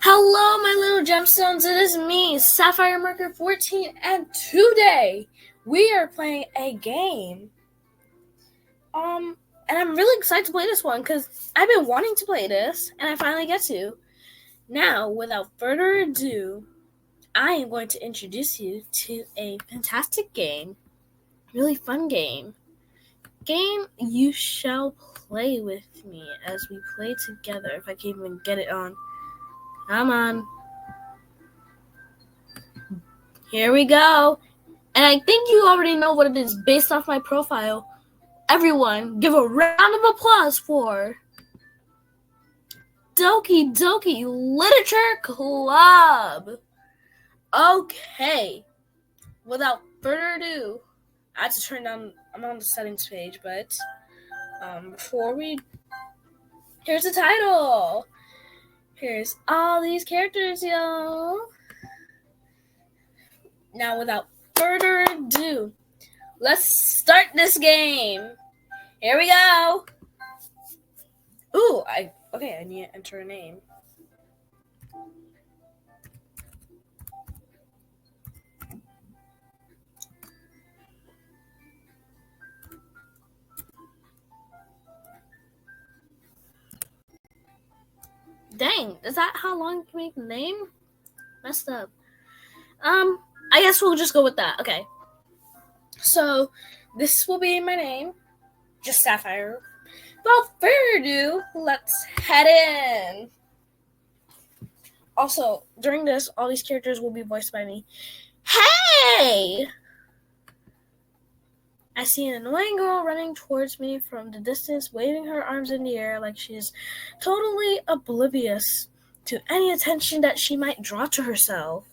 Hello, my little gemstones. It is me, Sapphire Marker 14, and today we are playing a game. And I'm really excited to play this one because I've been wanting to play this, and I finally get to. Now, without further ado, I am going to introduce you to a fantastic game, really fun game. Game you shall play with me as we play together. If I can even get it on. Come on. Here we go. And I think you already know what it is based off my profile. Everyone, give a round of applause for Doki Doki Literature Club. Okay. Without further ado, I had to turn down, I'm on the settings page, but here's the title. Here's all these characters, yo. Now, without further ado, let's start this game. Here we go. Ooh, I need to enter a name. Dang, is that how long you can make the name? Messed up. I guess we'll just go with that. Okay. So, this will be my name. Just Sapphire. Without further ado, let's head in. Also, during this, all these characters will be voiced by me. Hey! I see an annoying girl running towards me from the distance, waving her arms in the air like she's totally oblivious to any attention that she might draw to herself.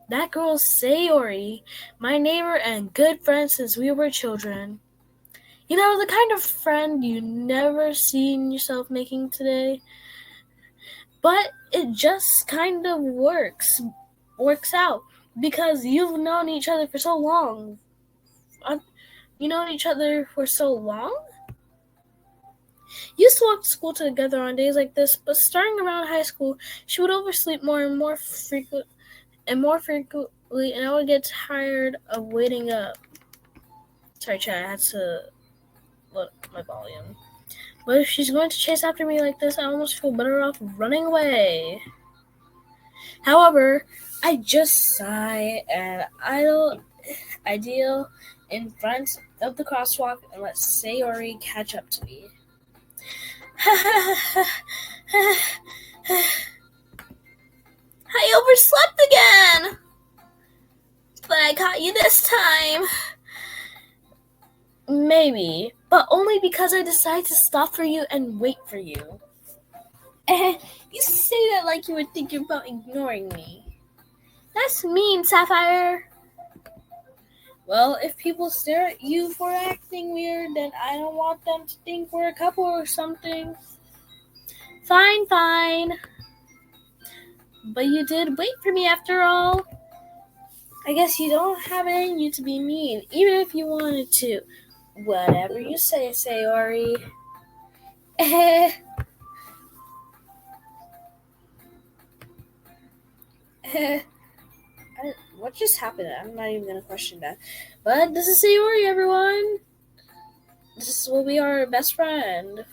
That girl's Sayori, my neighbor and good friend since we were children. You know, the kind of friend you never seen yourself making today. But it just kind of works out because you've known each other for so long. Used to walk to school together on days like this, but starting around high school, she would oversleep more frequently, and I would get tired of waiting up. Sorry, Chad, I had to look my volume. But if she's going to chase after me like this, I almost feel better off running away. However, I just sigh and ideal in front of the crosswalk and let Sayori catch up to me. I overslept again! But I caught you this time. Maybe, but only because I decided to stop for you and wait for you. You say that like you were thinking about ignoring me. That's mean, Sapphire. Well, if people stare at you for acting weird, then I don't want them to think we're a couple or something. Fine. But you did wait for me after all. I guess you don't have it in you to be mean, even if you wanted to. Whatever you say, Sayori. What just happened? I'm not even going to question that. But this is Sayori, everyone. This will be our best friend.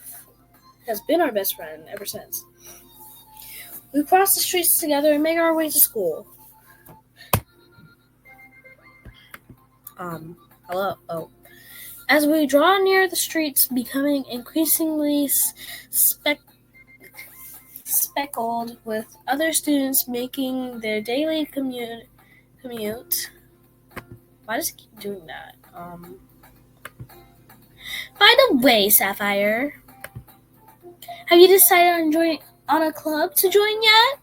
Has been our best friend ever since. We cross the streets together and make our way to school. Hello? Oh. As we draw near the streets, becoming increasingly speckled with other students making their daily commute. Why does it keep doing that? By the way, Sapphire, have you decided on a club to join yet?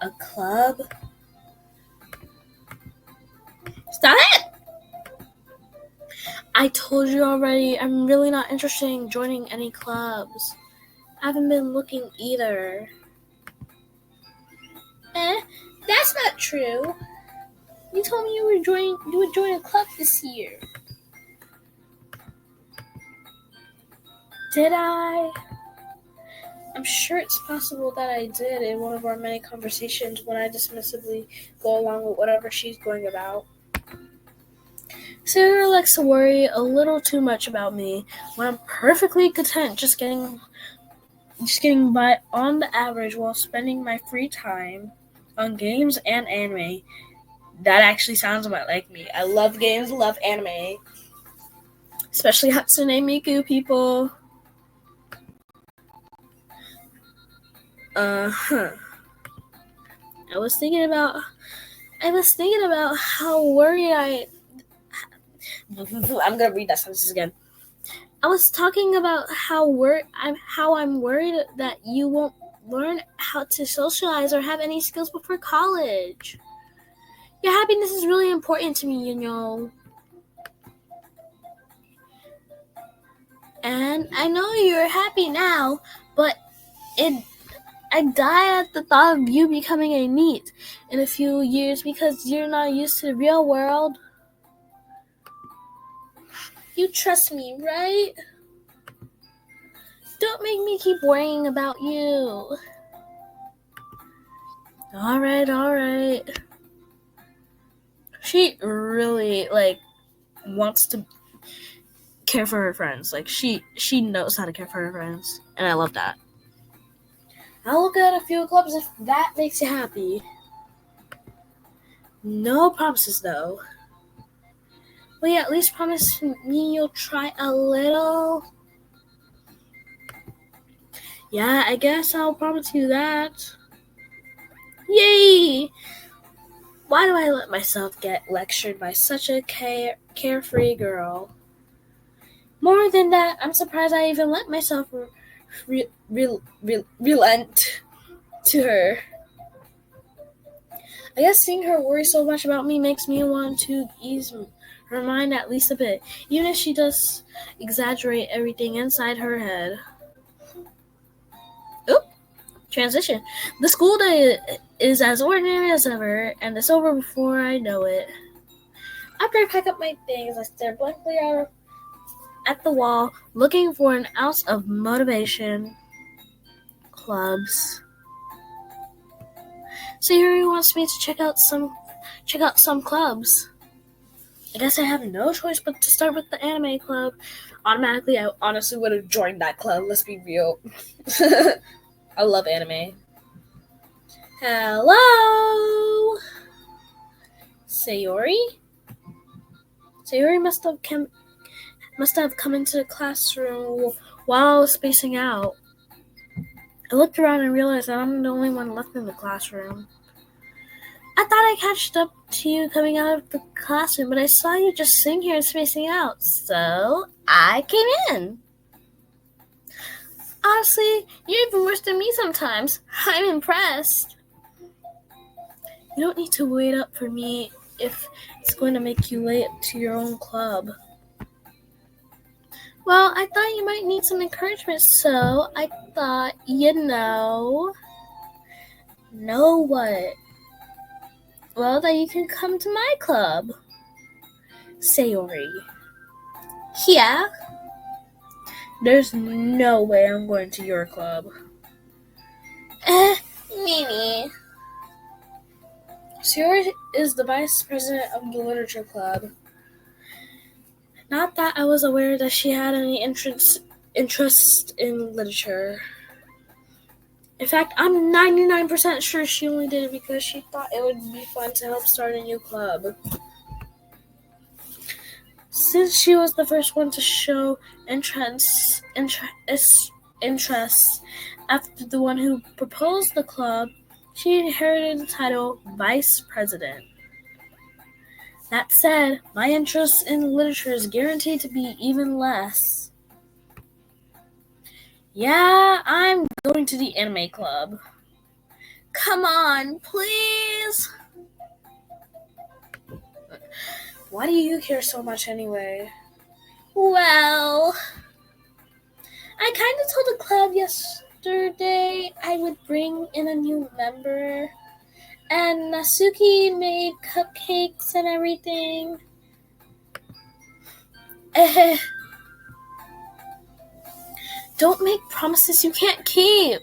A club? Stop it! I told you already, I'm really not interested in joining any clubs. I haven't been looking either. That's not true. You told me you would join a club this year. Did I? I'm sure it's possible that I did in one of our many conversations when I dismissively go along with whatever she's going about. Sarah likes to worry a little too much about me when I'm perfectly content just getting by on the average while spending my free time on games and anime. That actually sounds about like me. I love games, love anime. Especially Hatsune Miku people. I was thinking about how worried I'm gonna read that sentence again. I was talking about how I'm worried that you won't learn how to socialize or have any skills before college. Your happiness is really important to me, you know. And I know you're happy now, but I die at the thought of you becoming a NEET in a few years because you're not used to the real world. You trust me, right? Don't make me keep worrying about you. All right. She really, wants to care for her friends. She knows how to care for her friends. And I love that. I'll look at a few clubs if that makes you happy. No promises, though. Will you at least promise me you'll try a little? Yeah, I guess I'll promise you that. Yay! Why do I let myself get lectured by such a carefree girl? More than that, I'm surprised I even let myself relent to her. I guess seeing her worry so much about me makes me want to ease her mind at least a bit, even if she does exaggerate everything inside her head. Oop! Transition. The school day is as ordinary as ever, and it's over before I know it. After I pack up my things, I stare blankly out at the wall, looking for an ounce of motivation. Clubs. Sayuri wants me to check out some clubs. I guess I have no choice but to start with the anime club. Automatically, I honestly would have joined that club. Let's be real. I love anime. Hello, Sayuri. Sayuri must have come into the classroom while I was spacing out. I looked around and realized that I'm the only one left in the classroom. I thought I catched up to you coming out of the classroom, but I saw you just sitting here and spacing out, so I came in. Honestly, you're even worse than me sometimes. I'm impressed. You don't need to wait up for me if it's going to make you late to your own club. Well, I thought you might need some encouragement, so I thought, Know what? Well, that you can come to my club. Sayori. Yeah? There's no way I'm going to your club. Mimi. Sayori is the vice president of the literature club. Not that I was aware that she had any interest in literature. In fact, I'm 99% sure she only did it because she thought it would be fun to help start a new club. Since she was the first one to show interest after the one who proposed the club, she inherited the title Vice President. That said, my interest in literature is guaranteed to be even less. Yeah, I'm going to the anime club. Come on, please! Why do you care so much anyway? Well, I kind of told the club yesterday I would bring in a new member. And Natsuki made cupcakes and everything. Don't make promises you can't keep.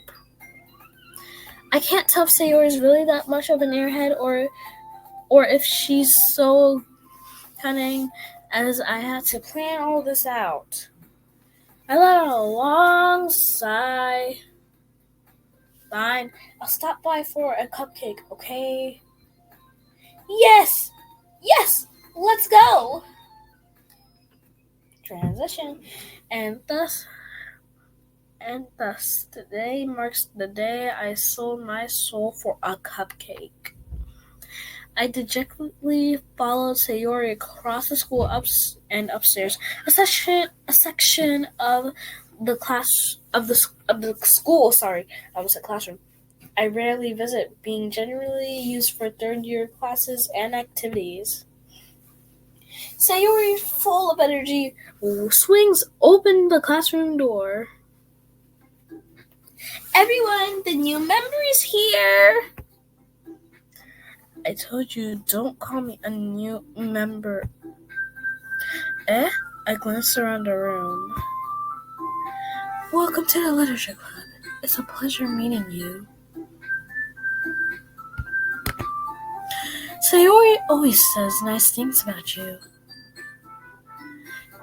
I can't tell if Sayori is really that much of an airhead or if she's so cunning as I had to plan all this out. I let out a long sigh. Fine, I'll stop by for a cupcake, okay? Yes! Yes! Let's go! Transition. And thus, today marks the day I sold my soul for a cupcake. I dejectedly followed Sayori across the school and upstairs, a section of the school. Sorry, I was at classroom. I rarely visit, being generally used for third-year classes and activities. Sayori, full of energy, swings open the classroom door. Everyone, the new member is here! I told you, don't call me a new member. I glanced around the room. Welcome to the Literature Club. It's a pleasure meeting you. Sayori always says nice things about you.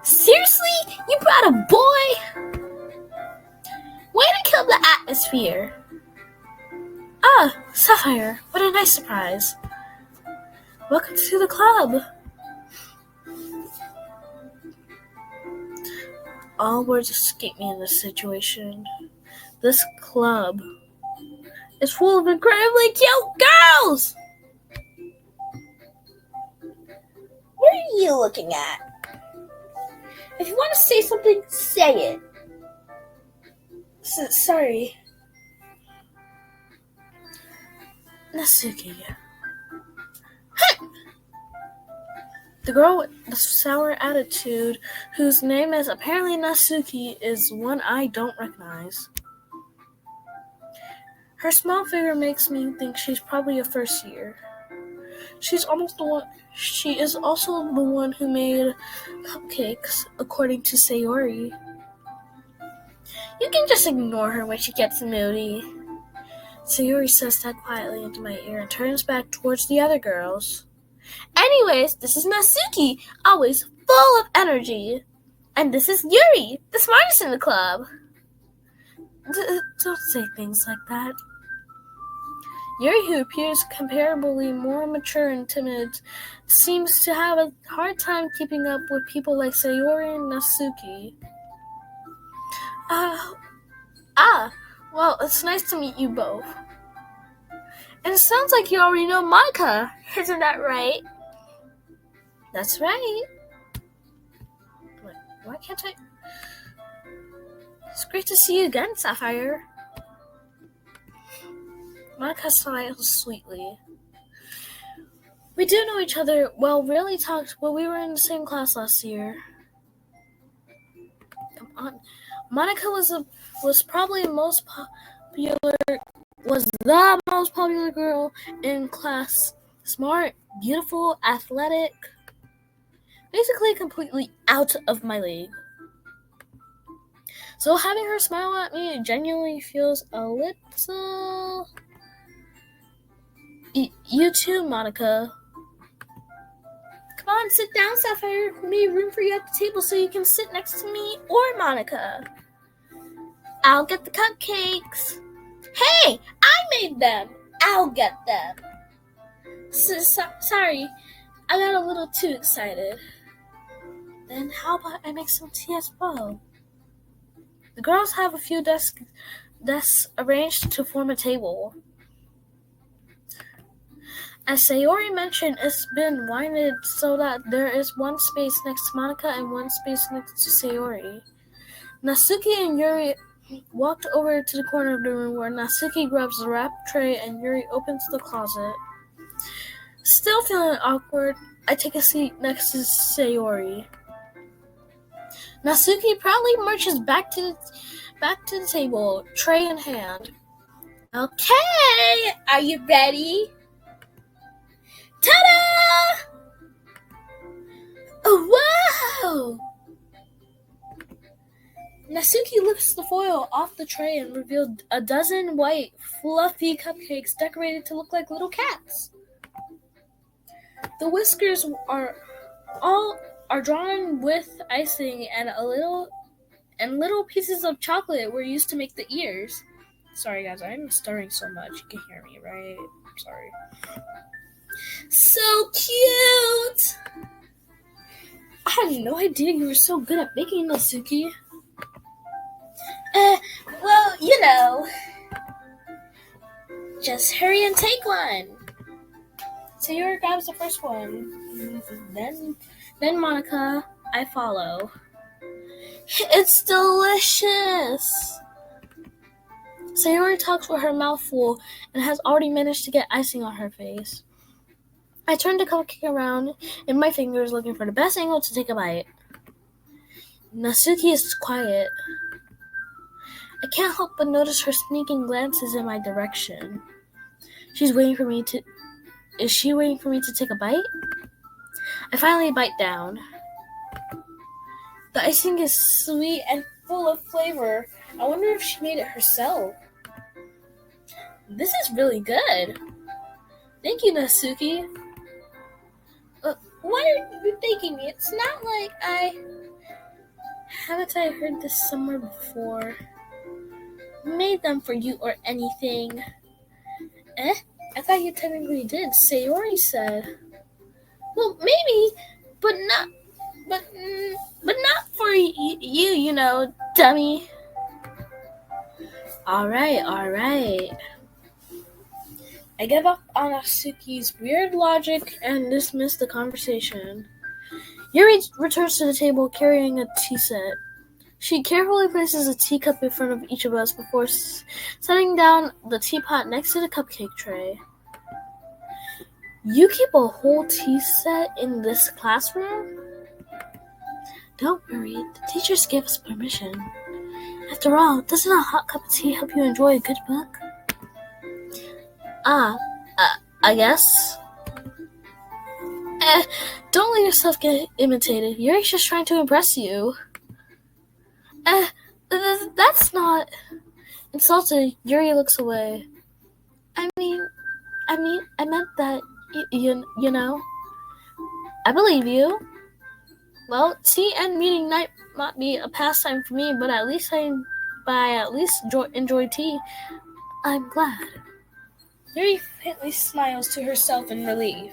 Seriously? You brought a boy? Way to kill the atmosphere. Ah, Sapphire, what a nice surprise. Welcome to the club. All words escape me in this situation. This club is full of incredibly cute girls! What are you looking at? If you want to say something, say it. Sorry. Natsuki. The girl with the sour attitude, whose name is apparently Natsuki, is one I don't recognize. Her small figure makes me think she's probably a first year. She is also the one who made cupcakes, according to Sayori. You can just ignore her when she gets moody. Sayori says that quietly into my ear and turns back towards the other girls. Anyways, this is Natsuki, always full of energy. And this is Yuri, the smartest in the club. Don't say things like that. Yuri, who appears comparably more mature and timid, seems to have a hard time keeping up with people like Sayori and Natsuki. Well, it's nice to meet you both. And it sounds like you already know Monica, isn't that right? That's right. Wait, why can't I? It's great to see you again, Sapphire. Monica smiles sweetly. We do know each other, really talked when we were in the same class last year. Come on. Monica was probably the most popular girl in class. Smart, beautiful, athletic. Basically completely out of my league. So having her smile at me genuinely feels a little... You too, Monica. Come on, sit down, Sapphire. We made room for you at the table so you can sit next to me or Monica. I'll get the cupcakes. Hey, I made them. I'll get them. Sorry, I got a little too excited. Then how about I make some tea as well? The girls have a few desks arranged to form a table. As Sayori mentioned, it's been winded so that there is one space next to Monica and one space next to Sayori. Natsuki and Yuri walked over to the corner of the room where Natsuki grabs the wrap tray and Yuri opens the closet. Still feeling awkward, I take a seat next to Sayori. Natsuki proudly marches back to the table, tray in hand. Okay, are you ready? Ta-da! Oh, wow! Natsuki lifts the foil off the tray and revealed a dozen white, fluffy cupcakes decorated to look like little cats. The whiskers are drawn with icing, and little pieces of chocolate were used to make the ears. Sorry guys, I'm stirring so much. You can hear me, right? Sorry. So cute! I had no idea you were so good at baking, Natsuki. Well, you know. Just hurry and take one. Sayori grabs the first one. Then Monica, I follow. It's delicious! Sayori talks with her mouth full and has already managed to get icing on her face. I turn the cupcake around in my fingers looking for the best angle to take a bite. Natsuki is quiet. I can't help but notice her sneaking glances in my direction. Is she waiting for me to take a bite? I finally bite down. The icing is sweet and full of flavor. I wonder if she made it herself. This is really good. Thank you, Natsuki. Why are you thanking me? It's not like haven't I heard this somewhere before? Made them for you or anything. I thought you technically did, Sayori said. Well, maybe, but not for you, you know, dummy. Alright. I give up on Natsuki's weird logic and dismiss the conversation. Yuri returns to the table carrying a tea set. She carefully places a teacup in front of each of us before setting down the teapot next to the cupcake tray. You keep a whole tea set in this classroom? Don't worry, the teachers gave us permission. After all, doesn't a hot cup of tea help you enjoy a good book? I guess. Don't let yourself get imitated. Yuri's just trying to impress you. That's not... Insulted, Yuri looks away. I meant that, you know. I believe you. Well, tea and meeting night might be a pastime for me, but at least I enjoy tea. I'm glad. Yuri faintly smiles to herself in relief.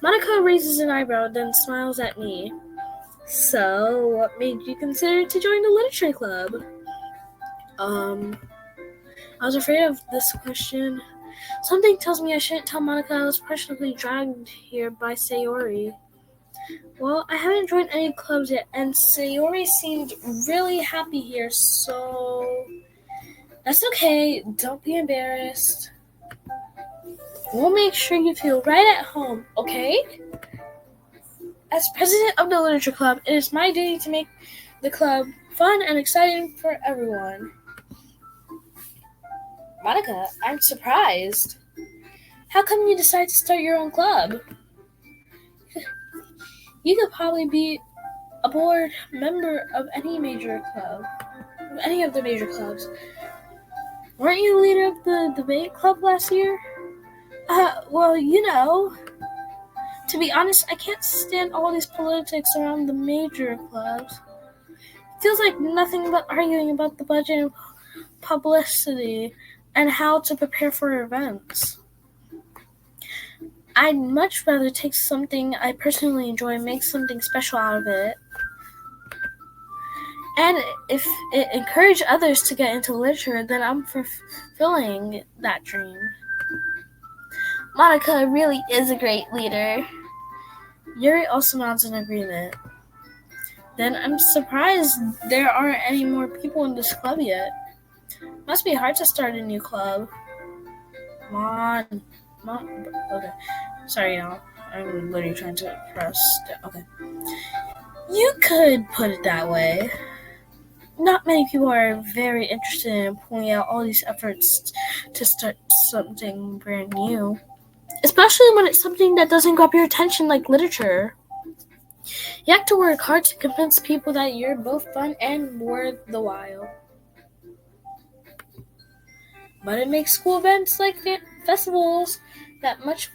Monica raises an eyebrow, then smiles at me. So, what made you consider to join the literature club? I was afraid of this question. Something tells me I shouldn't tell Monica I was personally dragged here by Sayori. Well, I haven't joined any clubs yet, and Sayori seemed really happy here, so... That's okay, don't be embarrassed. We'll make sure you feel right at home, okay? As president of the literature club, it is my duty to make the club fun and exciting for everyone. Monica, I'm surprised. How come you decided to start your own club? You could probably be a board member of any of the major clubs. Weren't you leader of the debate club last year? Well, you know, to be honest, I can't stand all these politics around the major clubs. It feels like nothing but arguing about the budget and publicity and how to prepare for events. I'd much rather take something I personally enjoy and make something special out of it. And if it encourages others to get into literature, then I'm fulfilling that dream. Monica really is a great leader. Yuri also nods in agreement. Then I'm surprised there aren't any more people in this club yet. Must be hard to start a new club. Come on. Okay. Sorry, y'all. I'm literally trying to press. Okay. You could put it that way. Not many people are very interested in pointing out all these efforts to start something brand new. Especially when it's something that doesn't grab your attention like literature. You have to work hard to convince people that you're both fun and worth the while. But it makes school events like festivals that much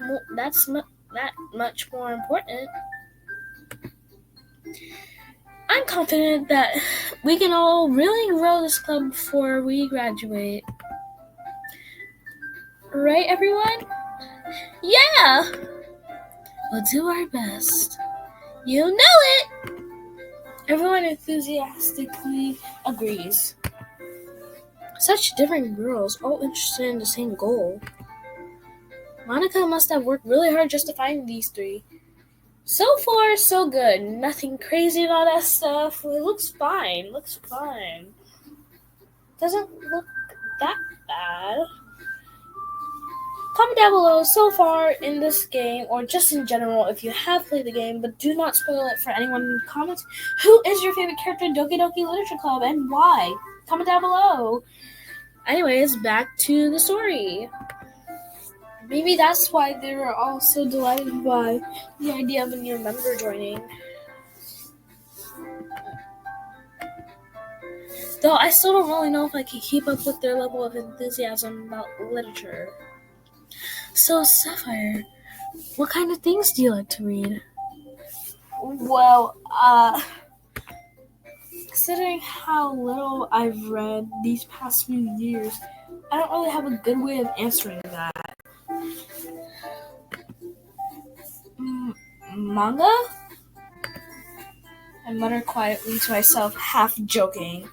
more important. I'm confident that we can all really grow this club before we graduate. Right, everyone? Yeah! We'll do our best. You know it! Everyone enthusiastically agrees. Such different girls, all interested in the same goal. Monica must have worked really hard just to find these three. So far, so good. Nothing crazy and all that stuff. It looks fine. Doesn't look that bad. Comment down below so far in this game, or just in general if you have played the game, but do not spoil it for anyone in the comments. Who is your favorite character in Doki Doki Literature Club and why? Comment down below. Anyways, back to the story. Maybe that's why they were all so delighted by the idea of a new member joining. Though I still don't really know if I can keep up with their level of enthusiasm about literature. So, Sapphire, what kind of things do you like to read? Well, considering how little I've read these past few years, I don't really have a good way of answering that. Manga? I mutter quietly to myself, half joking.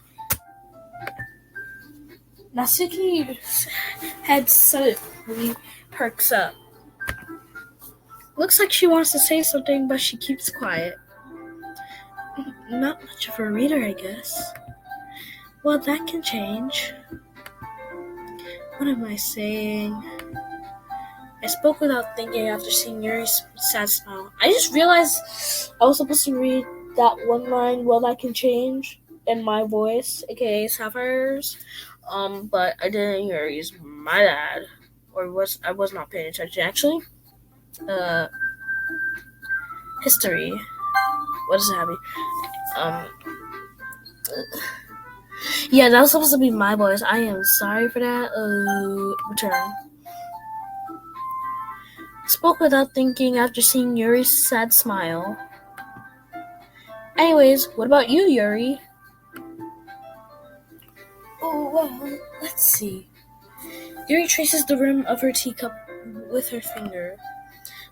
Natsuki's head suddenly perks up. Looks like she wants to say something, but she keeps quiet. Not much of a reader, I guess. Well, that can change. What am I saying? I spoke without thinking after seeing Yuri's sad smile. I just realized I was supposed to read that one line, well, that can change, in my voice, aka Sapphire's. But I didn't hear Yuri's. My bad. I was not paying attention, actually. History. What does it have? Yeah, that was supposed to be my voice. I am sorry for that. Return. Spoke without thinking after seeing Yuri's sad smile. Anyways, what about you, Yuri? Oh, well, let's see. Yuri traces the rim of her teacup with her finger.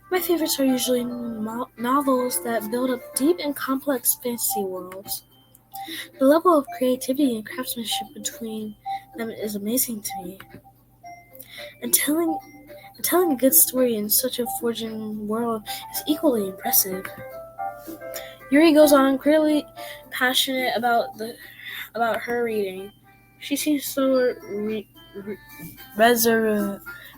My favorites are usually novels that build up deep and complex fantasy worlds. The level of creativity and craftsmanship between them is amazing to me. And telling a good story in such a forging world is equally impressive. Yuri goes on, clearly passionate about her reading. She seems so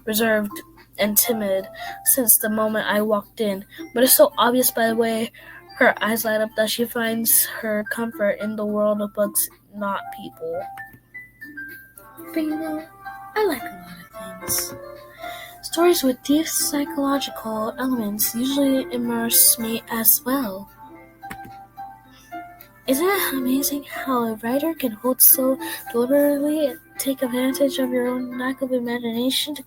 reserved and timid since the moment I walked in, but it's so obvious by the way her eyes light up that she finds her comfort in the world of books, not people. But you know, I like a lot of things. Stories with deep psychological elements usually immerse me as well. Isn't it amazing how a writer can hold so deliberately take advantage of your own lack of imagination to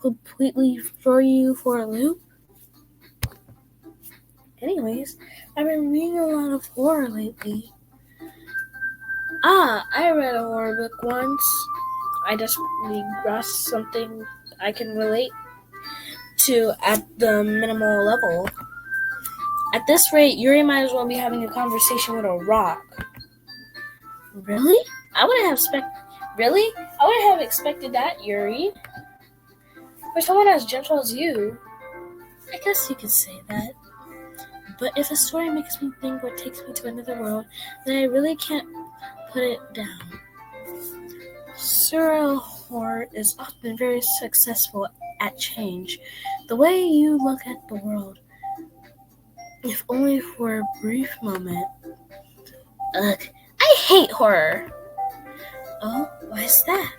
completely throw you for a loop? Anyways, I've been reading a lot of horror lately. I read a horror book once. I desperately grasped something I can relate to at the minimal level. At this rate, Yuri might as well be having a conversation with a rock. Really? I wouldn't have expected that, Yuri. For someone as gentle as you, I guess you could say that. But if a story makes me think or takes me to another world, then I really can't put it down. Surreal horror is often very successful at change. The way you look at the world, if only for a brief moment. Ugh, I hate horror. Oh, why is that?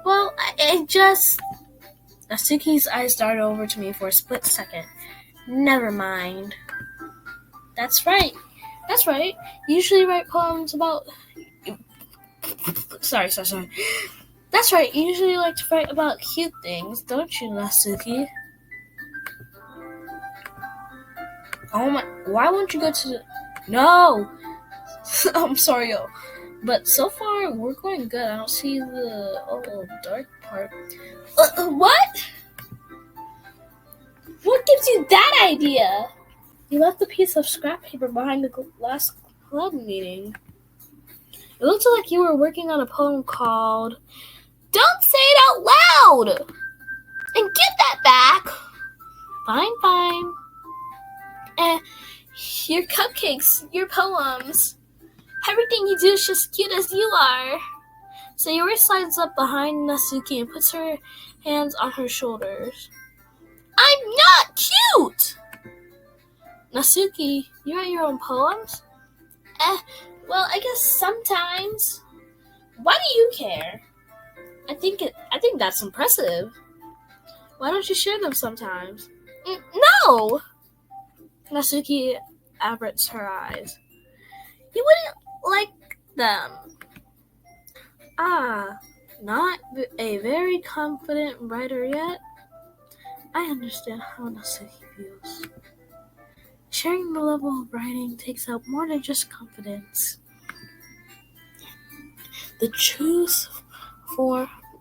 Well, I just... Natsuki's eyes darted over to me for a split second. Never mind. That's right. That's right. You usually write poems about... Sorry. That's right. You usually like to write about cute things, don't you, Natsuki? Oh my... Why won't you go to the... No! I'm sorry, yo. But so far, we're going good. I don't see the dark part. What? What gives you that idea? You left a piece of scrap paper behind the last club meeting. It looked like you were working on a poem called Don't Say It Out Loud! And get that back! Fine. Your cupcakes, your poems. Everything you do is just cute as you are. Sayori slides up behind Natsuki and puts her hands on her shoulders. I'm not cute! Natsuki, you write your own poems? Well, I guess sometimes. Why do you care? I think that's impressive. Why don't you share them sometimes? No! Natsuki averts her eyes. You wouldn't like them. Not a very confident writer yet? I understand how Natsuki feels. Sharing the level of writing takes out more than just confidence. The truth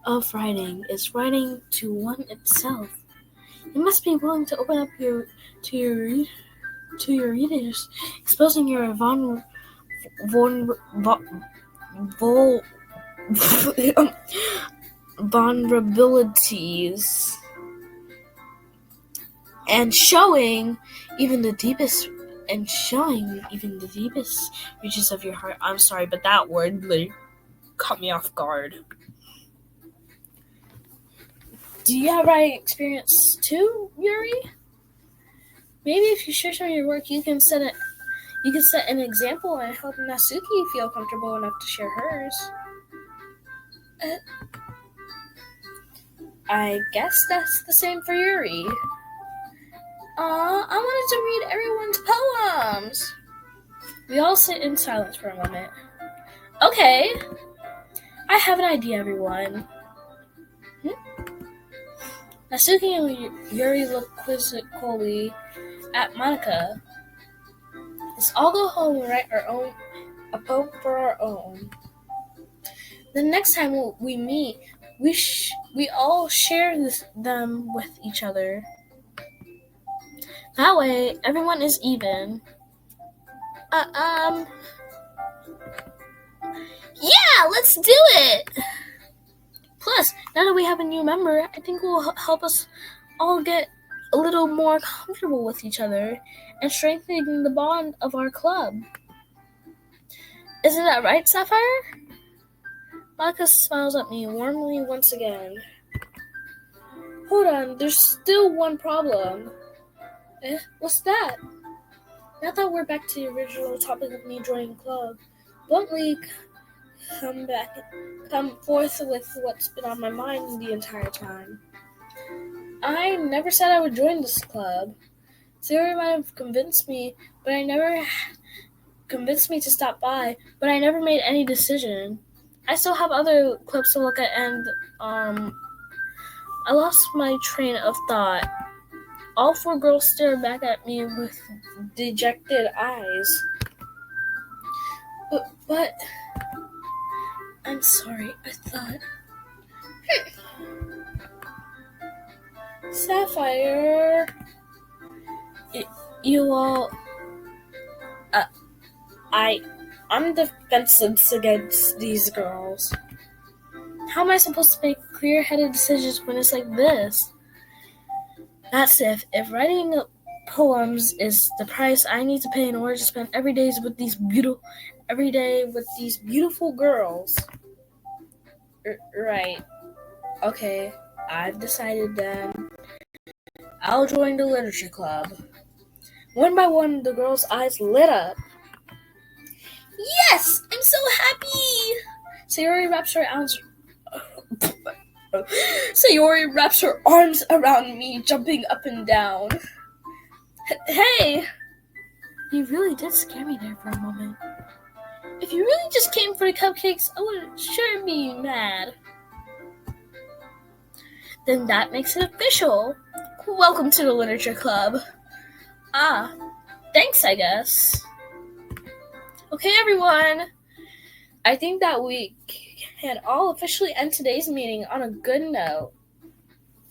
of writing is writing to one itself. You must be willing to open up to your readers, exposing your vulnerabilities and showing even the deepest reaches of your heart. I'm sorry, but that word really caught me off guard. Do you have writing experience too, Yuri? Maybe if you share some of your work, you can set an example and help Natsuki feel comfortable enough to share hers. I guess that's the same for Yuri. I wanted to read everyone's poems. We all sit in silence for a moment. Okay, I have an idea, everyone. Natsuki and Yuri look quizzically at Monica. Let's all go home and write a poem for our own. The next time we meet, we all share them with each other. That way, everyone is even. Yeah, let's do it! Plus, now that we have a new member, I think it will help us all get a little more comfortable with each other and strengthening the bond of our club. Isn't that right, Sapphire? Monica smiles at me warmly once again. Hold on, there's still one problem. What's that? Now that we're back to the original topic of me joining the club, bluntly come forth with what's been on my mind the entire time. I never said I would join this club. Sarah might have convinced me to stop by, but I never made any decision. I still have other clubs to look at, and I lost my train of thought. All four girls stared back at me with dejected eyes. But I'm sorry, I thought... Sapphire... You all... I'm defensive against these girls. How am I supposed to make clear-headed decisions when it's like this? That's if writing poems is the price I need to pay in order to spend every day with these beautiful girls. Right. Okay, I've decided then. I'll join the literature club. One by one, the girls' eyes lit up. Yes! I'm so happy! Sayori wraps her arms around me, jumping up and down. Hey! You really did scare me there for a moment. If you really just came for the cupcakes, I would sure be mad. Then that makes it official. Welcome to the Literature Club. Ah, thanks, I guess. Okay, everyone. I think that we can all officially end today's meeting on a good note.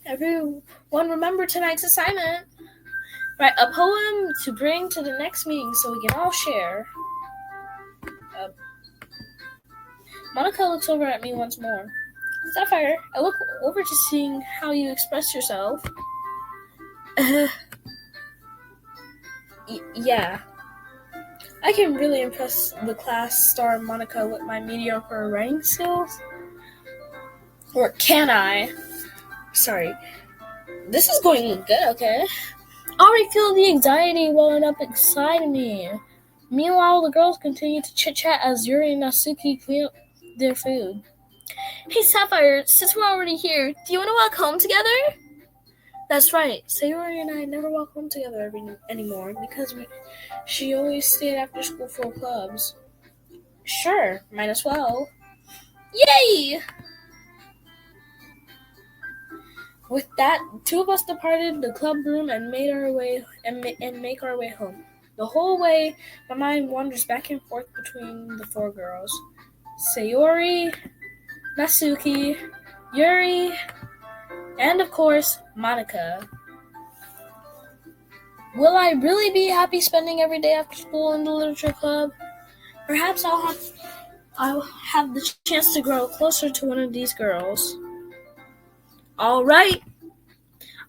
Everyone remember tonight's assignment. Write a poem to bring to the next meeting so we can all share. Monica looks over at me once more. Sapphire, I look over to seeing how you express yourself. Yeah. I can really impress the class star Monica with my mediocre writing skills. Or can I? Sorry. This is going good, okay? I already feel the anxiety welling up inside me. Meanwhile, the girls continue to chit-chat as Yuri and Natsuki clean up their food. Hey, Sapphire, since we're already here, do you want to walk home together? That's right. Sayori and I never walk home together anymore because she always stayed after school for clubs. Sure, might as well. Yay! With that, two of us departed the club room and make our way home. The whole way, my mind wanders back and forth between the four girls: Sayori, Natsuki, Yuri, and of course, Monica. Will I really be happy spending every day after school in the literature club? Perhaps I'll have the chance to grow closer to one of these girls. All right.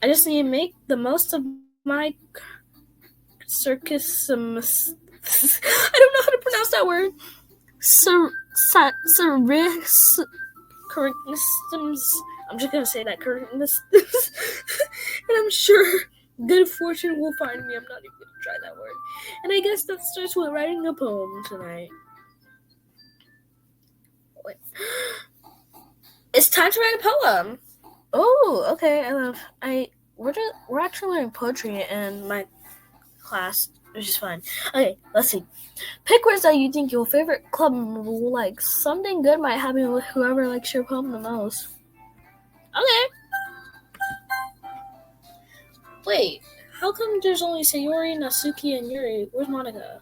I just need to make the most of my circus. I don't know how to pronounce that word. I'm just gonna say that and I'm sure good fortune will find me. I'm not even gonna try that word. And I guess that starts with writing a poem tonight. Wait. It's time to write a poem. Oh, okay. We're actually learning poetry in my class, which is fun. Okay, let's see. Pick words that you think your favorite club member will like. Something good might happen with whoever likes your poem the most. Okay. Wait, how come there's only Sayori, Natsuki, and Yuri? Where's Monica?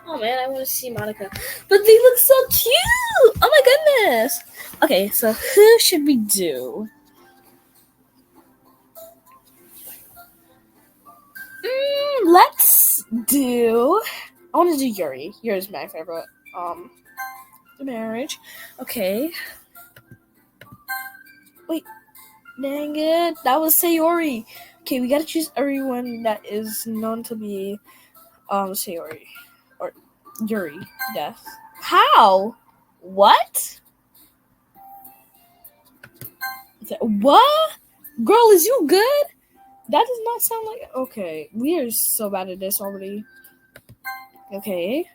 Oh man, I want to see Monica. But they look so cute! Oh my goodness! Okay, so who should we do? Let's do... I want to do Yuri. Yuri's my favorite. The marriage. Okay. Wait. Dang it. That was Sayori. Okay, we gotta choose everyone that is known to be Sayori. Or Yuri. Yes. How? What? What? Girl, is you good? That does not sound like... Okay, we are so bad at this already. Okay.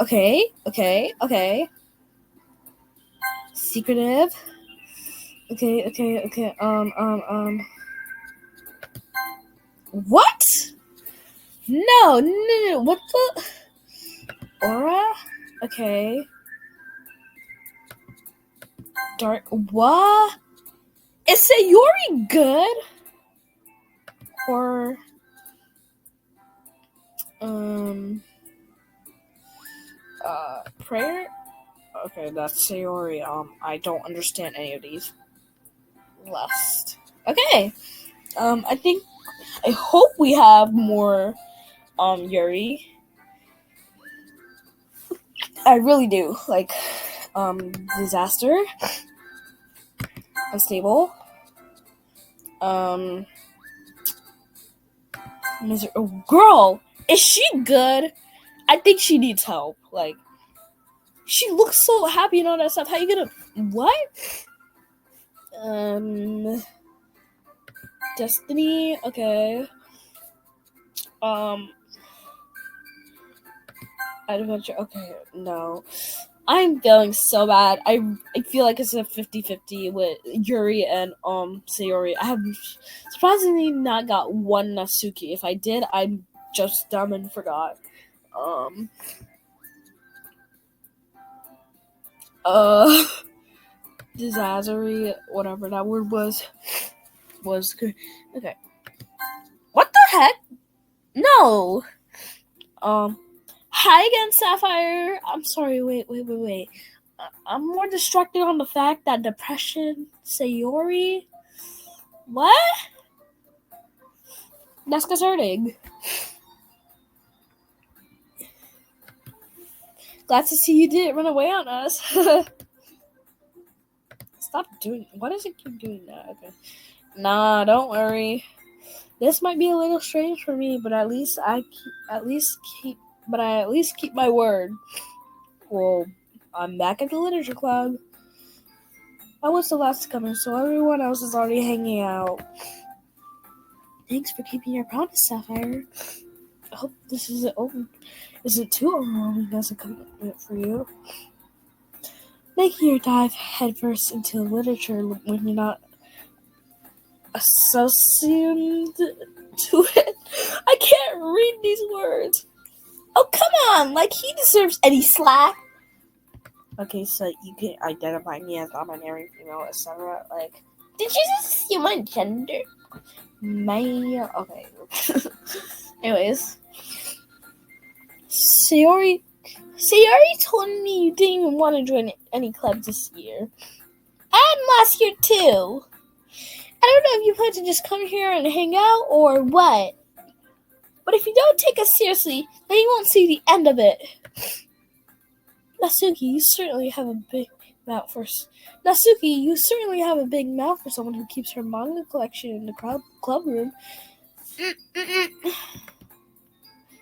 Okay. Secretive. Okay. What? No. What the? Aura? Okay. Dark. What? Is Sayori good? Or prayer? Okay, that's Sayori. I don't understand any of these. Lust. Okay. I hope we have more Yuri. I really do. Like disaster. Unstable. Girl, is she good? I think she needs help. Like, she looks so happy and all that stuff. How you gonna... What? Destiny. Okay. Adventure. Okay, no. I'm feeling so bad. I feel like it's a 50-50 with Yuri and Sayori. I have surprisingly not got one Natsuki. If I did, I'm just dumb and forgot. Disastery, whatever that word was good. Okay. What the heck? No. Hi again, Sapphire. I'm sorry. Wait. I'm more distracted on the fact that depression, Sayori. What? That's concerning. Glad to see you didn't run away on us. Stop doing. Why does it keep doing that? Okay. Nah, don't worry. This might be a little strange for me, but at least I keep my word. Well, I'm back at the literature club. I was the last to come in, so everyone else is already hanging out. Thanks for keeping your promise, Sapphire. I hope this isn't too overwhelming as a commitment for you. Making your dive headfirst into literature when you're not associated to it. I can't read these words. Oh, come on! Like he deserves any slack. Okay, so you can identify me as non-binary female, etc. Like, did you just assume my gender? Okay. Anyways, Sayori told me you didn't even want to join any clubs this year. And last year too. I don't know if you plan to just come here and hang out or what. But if you don't take us seriously, then you won't see the end of it. Natsuki, you certainly have a big mouth for someone who keeps her manga collection in the club room.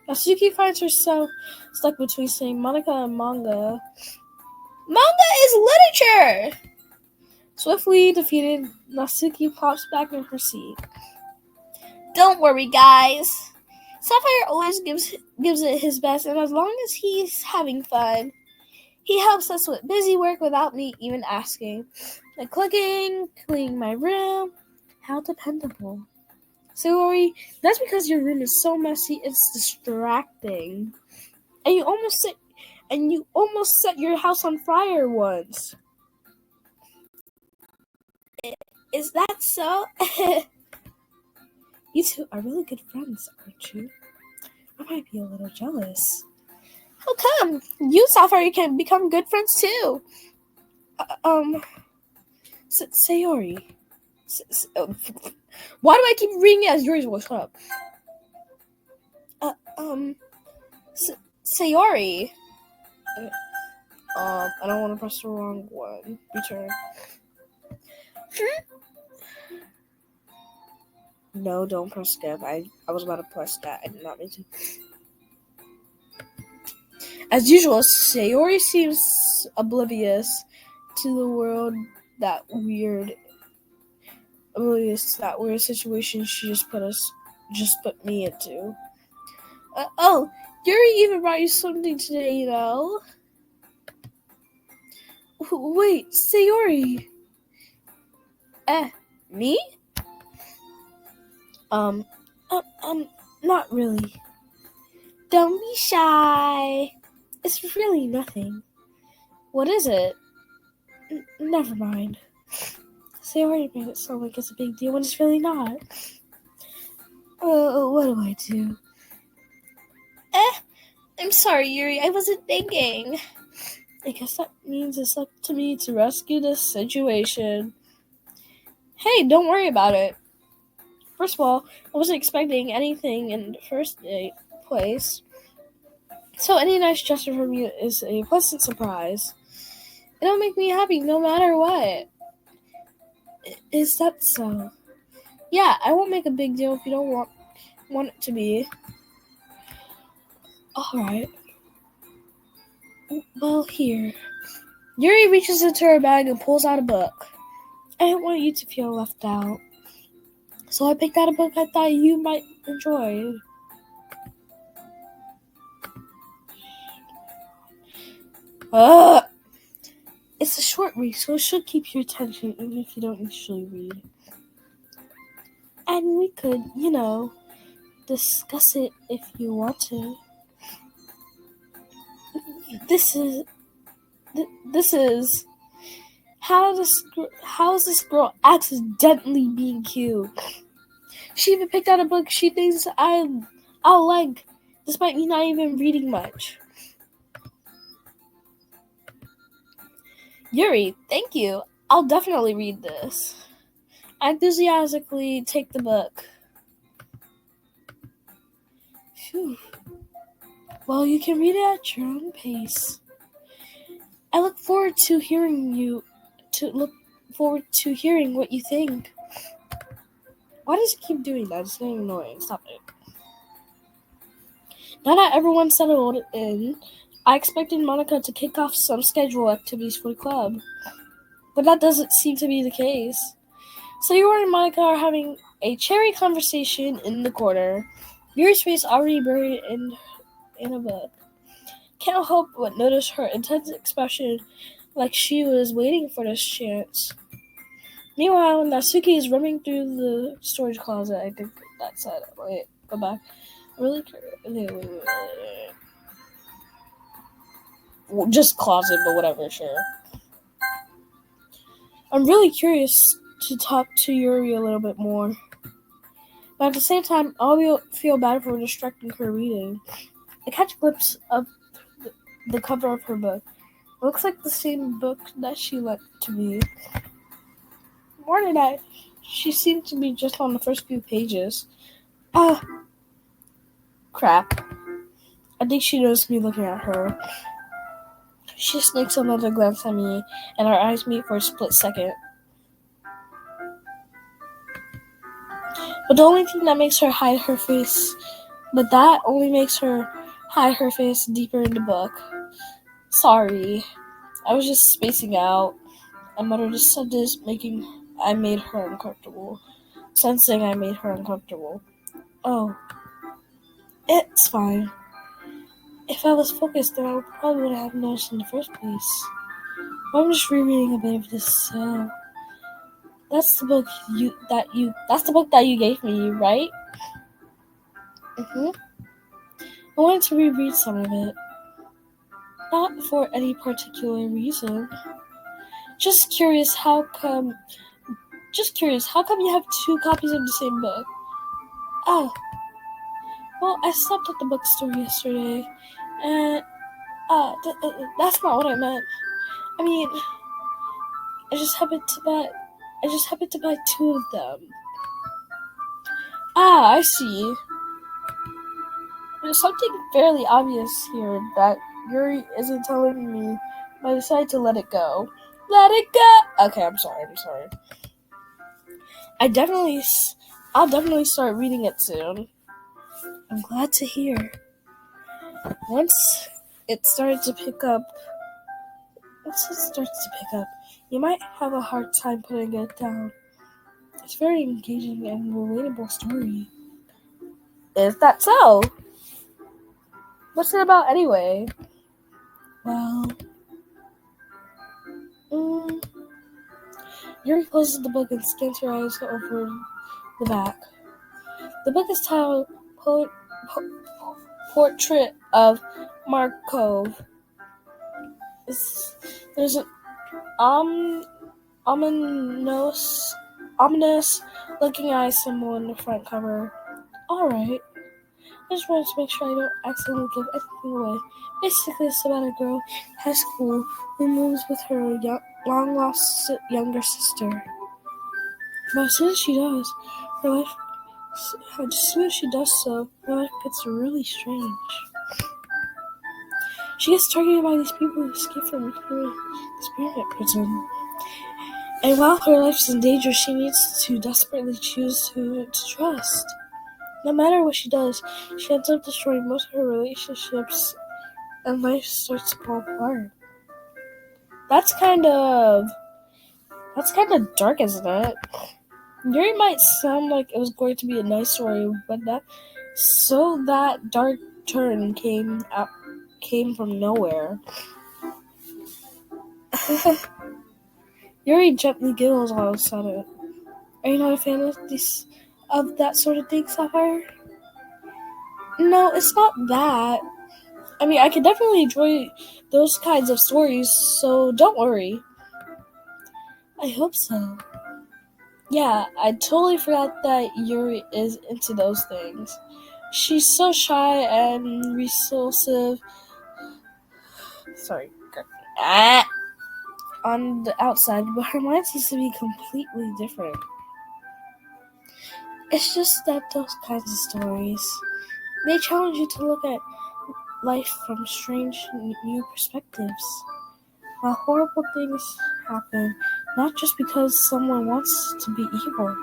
Natsuki finds herself stuck between saying Monica and manga. Manga is literature! Swiftly defeated, Natsuki pops back in her seat. Don't worry, guys. Sapphire always gives it his best, and as long as he's having fun, he helps us with busy work without me even asking. Like cooking, cleaning my room. How dependable. Sayori, that's because your room is so messy, it's distracting. And you almost set your house on fire once. Is that so? You two are really good friends, aren't you? I might be a little jealous. How come? You, Sapphire, can become good friends too. Sayori. Why do I keep reading it as Yuri's voice? Shut up. Sayori. I don't want to press the wrong one. Return. No, don't press skip. I was about to press that. I did not mean to. As usual, Sayori seems oblivious to the world that weird situation she just put me into. Yuri even brought you something today, you know. Wait, Sayori. Me? Not really. Don't be shy. It's really nothing. What is it? Never mind. Sayori made it sound like it's a big deal when it's really not. What do I do? I'm sorry, Yuri. I wasn't thinking. I guess that means it's up to me to rescue this situation. Hey, don't worry about it. First of all, I wasn't expecting anything in the first place. So any nice gesture from you is a pleasant surprise. It'll make me happy no matter what. Is that so? Yeah, I won't make a big deal if you don't want it to be. Alright. Well, here. Yuri reaches into her bag and pulls out a book. I didn't want you to feel left out. So I picked out a book I thought you might enjoy. read, so it should keep your attention even if you don't usually read. And we could, discuss it if you want to. This is how is this girl accidentally being cute? She even picked out a book she thinks I'll like, despite me not even reading much. Yuri, thank you. I'll definitely read this. I enthusiastically take the book. Phew. Well, you can read it at your own pace. I look forward to hearing what you think. Why does he keep doing that? It's getting annoying. Stop it. Now that everyone's settled in, I expected Monica to kick off some scheduled activities for the club. But that doesn't seem to be the case. So Yuri and Monica are having a cherry conversation in the corner. Yuri's face already buried in a book. Can't help but notice her intense expression, like she was waiting for this chance. Meanwhile, Natsuki is running through the storage closet. I think that's it. Wait, go back. Really? Wait. Well, just closet, but whatever, sure. I'm really curious to talk to Yuri a little bit more. But at the same time, I'll feel bad for distracting her reading. I catch a glimpse of the cover of her book. It looks like the same book that she lent to me. More than that, she seemed to be just on the first few pages. Crap. I think she noticed me looking at her. She sneaks another glance at me, and our eyes meet for a split second. But the only thing that makes her hide her face, deeper in the book. Sorry. I was just spacing out. I muttered a sentence sensing I made her uncomfortable. Oh. It's fine. If I was focused, then I probably would have noticed in the first place. I'm just rereading a bit of this. That's the book that you gave me, right? I wanted to reread some of it. Not for any particular reason. Just curious how come you have two copies of the same book? Oh. Well, I stopped at the bookstore yesterday, and that's not what I meant. I mean, I just happened to buy two of them. I see. There's something fairly obvious here that Yuri isn't telling me, but I decided to let it go. Let it go! Okay, I'm sorry. I'll definitely start reading it soon. I'm glad to hear. Once it starts to pick up, you might have a hard time putting it down. It's a very engaging and relatable story. Is that so? What's it about anyway? Well, Yuri closes the book and scans her eyes over the back. The book is titled Portrait of Markov. There's an ominous looking eye symbol in the front cover. Alright. I just wanted to make sure I don't accidentally give anything away. Basically, it's about a girl in high school who moves with her long-lost younger sister. But as soon as she does so, her life gets really strange. She gets targeted by these people who escape from her experiment prison. And while her life's in danger, she needs to desperately choose who to trust. No matter what she does, she ends up destroying most of her relationships, and life starts to fall apart. That's kind of dark, isn't it? Yuri might sound like it was going to be a nice story, but that dark turn came from nowhere. Yuri gently giggles while I said it. Are you not a fan of that sort of thing, Sapphire? No, it's not that. I mean, I could definitely enjoy those kinds of stories, so don't worry. I hope so. Yeah, I totally forgot that Yuri is into those things. She's so shy and repulsive. Sorry. On the outside, but her mind seems to be completely different. It's just that those kinds of stories, they challenge you to look at life from strange new perspectives. While horrible things happen, not just because someone wants to be evil,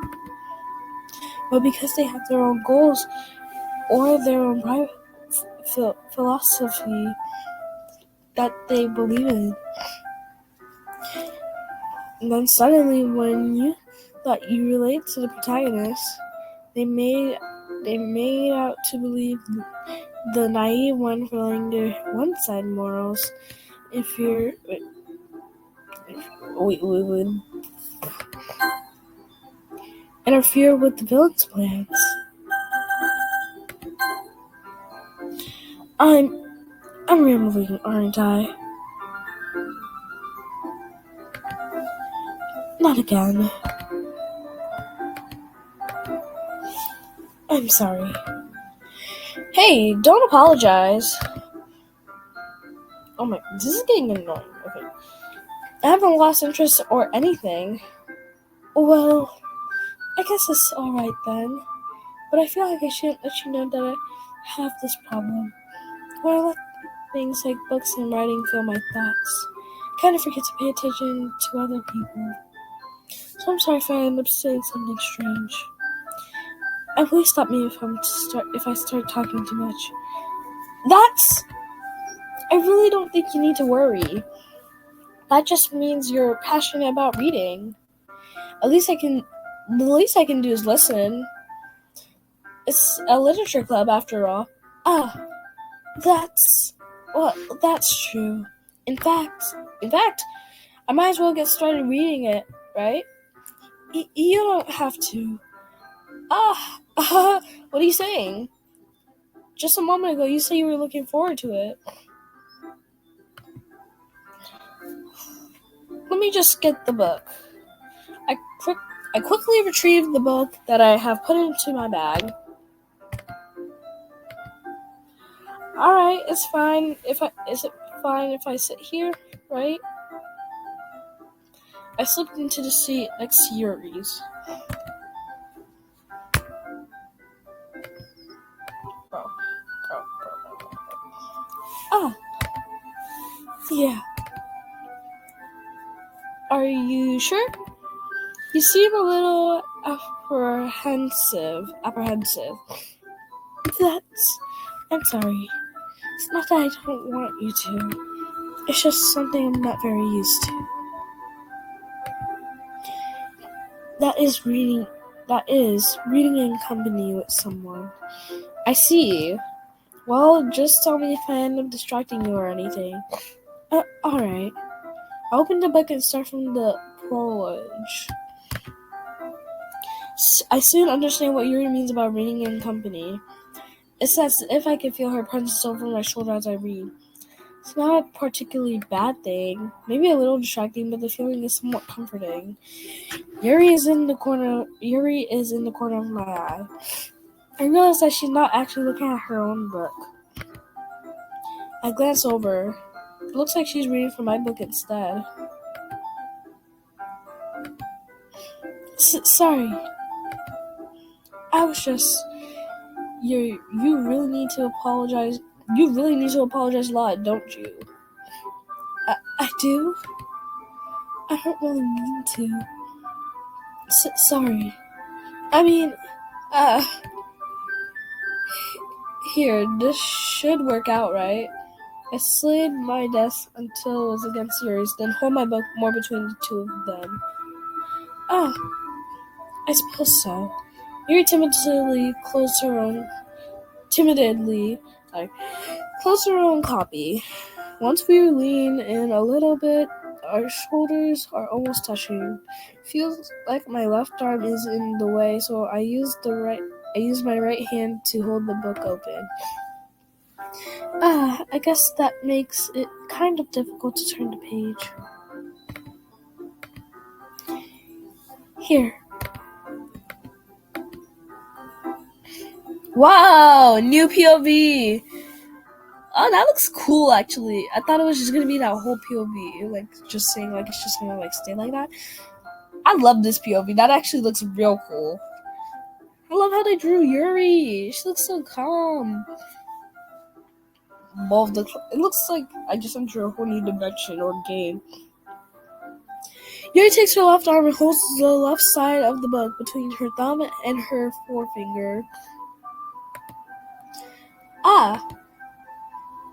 but because they have their own goals or their own private philosophy that they believe in. And then suddenly, when you thought you relate to the protagonist, they made out to believe the naive one following their one-side morals. If you're interfere with the villain's plans. I'm rambling, aren't I? Not again. I'm sorry. Hey, don't apologize. Oh my, this is getting annoying. Okay. I haven't lost interest or anything. Well, I guess it's alright then. But I feel like I shouldn't let you know that I have this problem. Where I let things like books and writing fill my thoughts. I kind of forget to pay attention to other people. So I'm sorry if I end up saying something strange. And please stop me if I start talking too much. I really don't think you need to worry. That just means you're passionate about reading. The least I can do is listen. It's a literature club after all. That's true. In fact, I might as well get started reading it, right? You don't have to. What are you saying? Just a moment ago, you said you were looking forward to it. Let me just get the book. I quickly retrieved the book that I have put into my bag. Alright, it's fine. Is it fine if I sit here, right? I slipped into the seat next to Yuri's. Bro. Yeah. Are you sure? You seem a little apprehensive. I'm sorry. It's not that I don't want you to. It's just something I'm not very used to. That is reading in company with someone. I see. Well, just tell me if I end up distracting you or anything. Alright. I open the book and start from the prologue. I soon understand what Yuri means about reading in company. It's as if I can feel her presence over my shoulder as I read. It's not a particularly bad thing. Maybe a little distracting, but the feeling is somewhat comforting. Yuri is in the corner of my eye. I realize that she's not actually looking at her own book. I glance over. It looks like she's reading from my book instead. Sorry. I was just... You really need to apologize. You really need to apologize a lot, don't you? I do? I don't really mean to. Sorry. I mean, here, this should work out, right? I slid my desk until it was against yours, then hold my book more between the two of them. I suppose so. Yuri timidly closed her own copy. Once we lean in a little bit, Our shoulders are almost touching. Feels like my left arm is in the way, so I use my right hand to hold the book open. I guess that makes it kind of difficult to turn the page. Here. Wow, new POV. Oh, that looks cool, actually. I thought it was just gonna be that whole POV, like, just saying, like, it's just gonna, like, stay like that. I love this POV. That actually looks real cool. I love how they drew Yuri. She looks so calm. It looks like I just entered a whole new dimension or game. Yuri takes her left arm and holds the left side of the book between her thumb and her forefinger.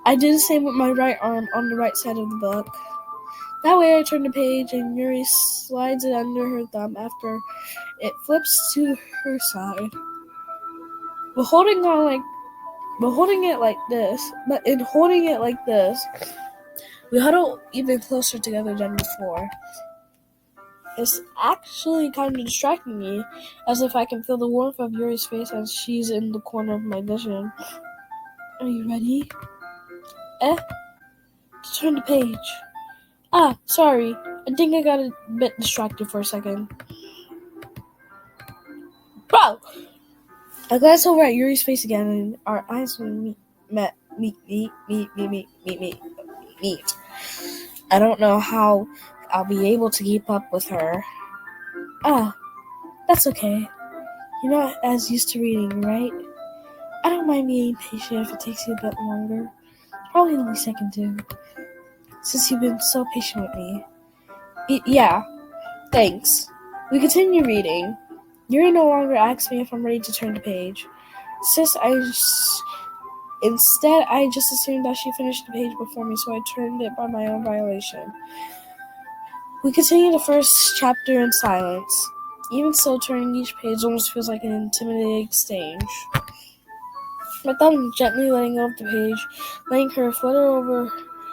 I do the same with my right arm on the right side of the book. That way I turn the page and Yuri slides it under her thumb after it flips to her side. But in holding it like this, we huddle even closer together than before. It's actually kind of distracting me, as if I can feel the warmth of Yuri's face as she's in the corner of my vision. Are you ready? To turn the page. Sorry. I think I got a bit distracted for a second. Bro! I glanced over at Yuri's face again, and our eyes meet. I don't know how I'll be able to keep up with her. That's okay. You're not as used to reading, right? I don't mind being patient if it takes you a bit longer. Probably only second too. Since you've been so patient with me. Yeah, thanks. We continue reading. Yuri no longer asks me if I'm ready to turn the page. Instead, I just assumed that she finished the page before me, so I turned it by my own violation. We continue the first chapter in silence. Even so, turning each page almost feels like an intimidating exchange. My thumb gently letting go of the page, letting her flutter over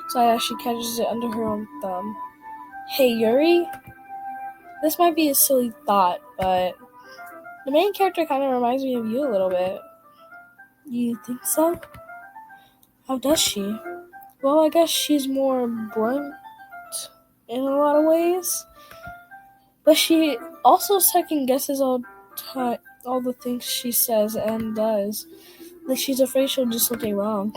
side as she catches it under her own thumb. Hey, Yuri? This might be a silly thought, but the main character kind of reminds me of you a little bit. You think so? How does she? Well, I guess she's more blunt in a lot of ways. But she also second guesses all the things she says and does. Like she's afraid she'll do something wrong.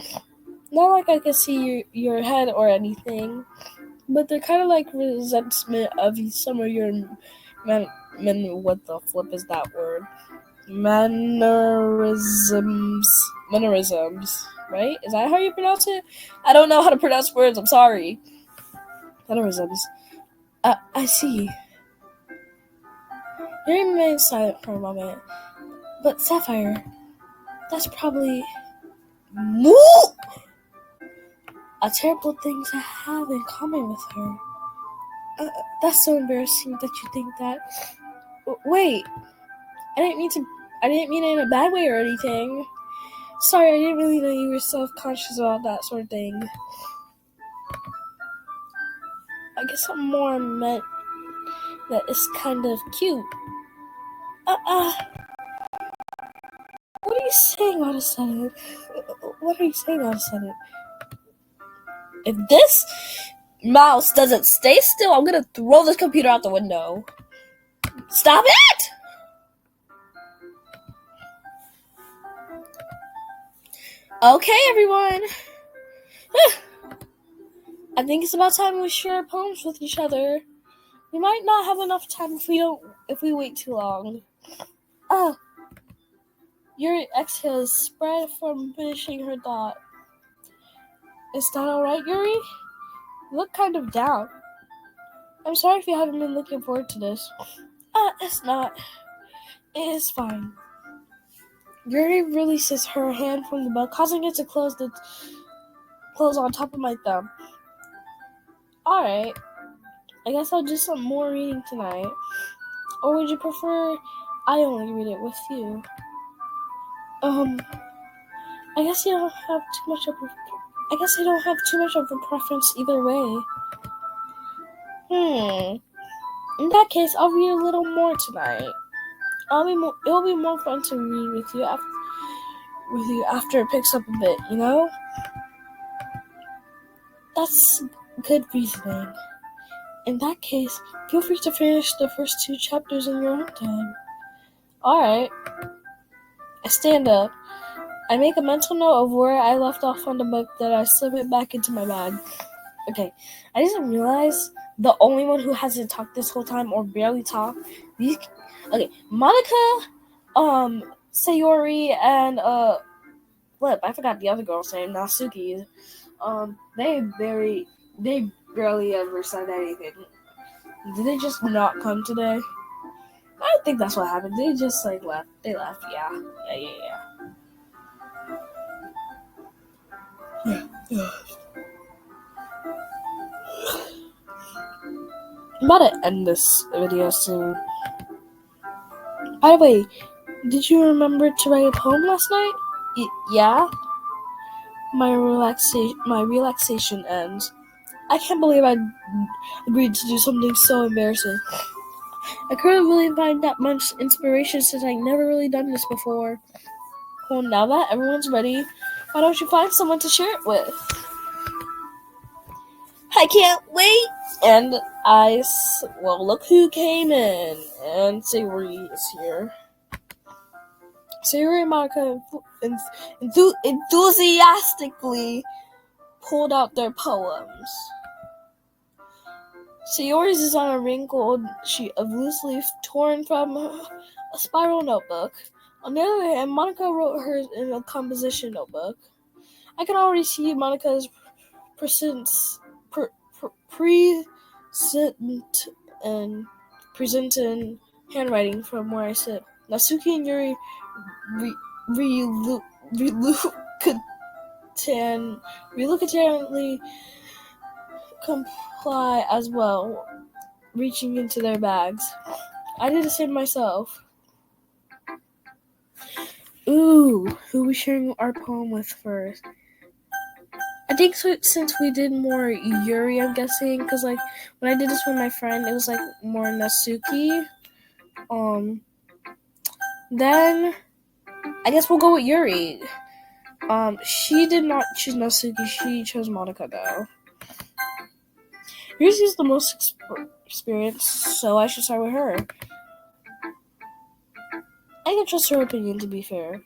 Not like I can see your head or anything, but they're kind of like resentment of some of your what the flip is that word? Mannerisms, right? Is that how you pronounce it? I don't know how to pronounce words. I'm sorry. Mannerisms. I see. Yuri remained silent for a moment. But Sapphire, that's probably a terrible thing to have in common with her. That's so embarrassing that you think that. Wait, I didn't mean it in a bad way or anything. Sorry, I didn't really know you were self-conscious about that sort of thing. I guess I'm more meant that it's kind of cute. What are you saying all of a sudden? If this mouse doesn't stay still, I'm gonna throw this computer out the window. Stop it! Okay, everyone. I think it's about time we share poems with each other. We might not have enough time if we wait too long. Yuri exhales spread from finishing her thought. Is that alright, Yuri? You look kind of down. I'm sorry if you haven't been looking forward to this. It's not. It is fine. Yuri releases her hand from the book, causing it to close on top of my thumb. Alright. I guess I'll do some more reading tonight. Or would you prefer I only read it with you? I guess I don't have too much of a preference either way. In that case, I'll read a little more tonight. It'll be more fun to read with you after it picks up a bit, you know? That's good reasoning. In that case, feel free to finish the first 2 chapters in your own time. Alright. I stand up. I make a mental note of where I left off on the book, then I slip it back into my bag. Okay, I didn't realize the only one who hasn't talked this whole time or barely talked. Monica, Sayori, and I forgot the other girl's name, Natsuki. They barely ever said anything. Did they just not come today? I think that's what happened. They just left. They left. Yeah. I'm about to end this video soon. By the way, did you remember to write a poem last night? Yeah? My relaxation ends. I can't believe I agreed to do something so embarrassing. I couldn't really find that much inspiration since I've never really done this before. Well, now that everyone's ready, why don't you find someone to share it with? I can't wait! And look who came in. And Sayori is here. Sayori and Monica enthusiastically pulled out their poems. Sayori's is on a wrinkled sheet of loose leaf torn from a spiral notebook. On the other hand, Monica wrote hers in a composition notebook. I can already see Monica's present handwriting from where I sit. Natsuki and Yuri reluctantly comply as well, reaching into their bags. I did the same myself. Ooh, who are we sharing our poem with first? I think since we did more Yuri, I'm guessing, because when I did this with my friend, it was more Natsuki. Then I guess we'll go with Yuri. She did not choose Natsuki. She chose Monica though. Yuri's the most experienced, so I should start with her. I can trust her opinion, to be fair.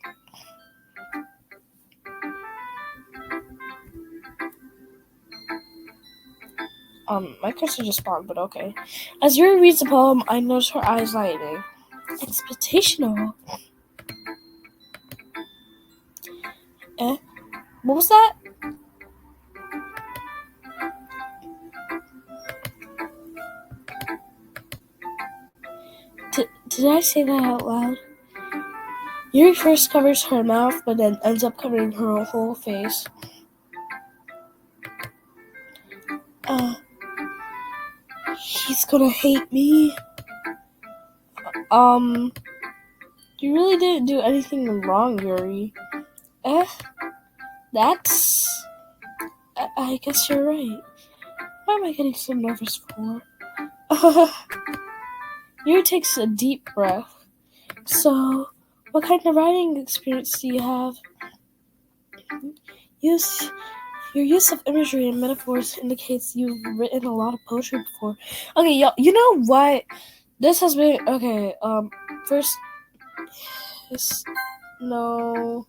My cursor just spawned, but okay. As Yuri reads the poem, I notice her eyes lightening. Expectational. What was that? Did I say that out loud? Yuri first covers her mouth, but then ends up covering her whole face. He's gonna hate me. You really didn't do anything wrong, Yuri. I guess you're right. Why am I getting so nervous for? Yuri takes a deep breath. So, what kind of writing experience do you have? Your use of imagery and metaphors indicates you've written a lot of poetry before. Okay, y'all, you know what? This has been... Okay, first... No...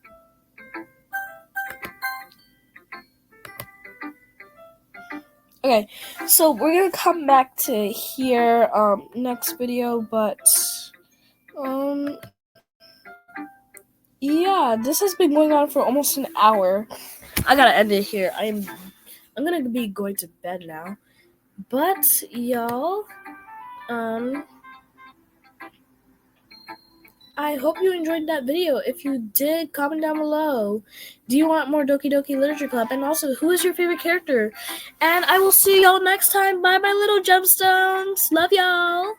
Okay, so we're gonna come back to here, next video, but... Yeah, this has been going on for almost an hour. I gotta end it here. I'm gonna be going to bed now. But y'all, I hope you enjoyed that video. If you did, comment down below. Do you want more Doki Doki Literature Club? And also, who is your favorite character? And I will see y'all next time. Bye, my little gemstones. Love y'all.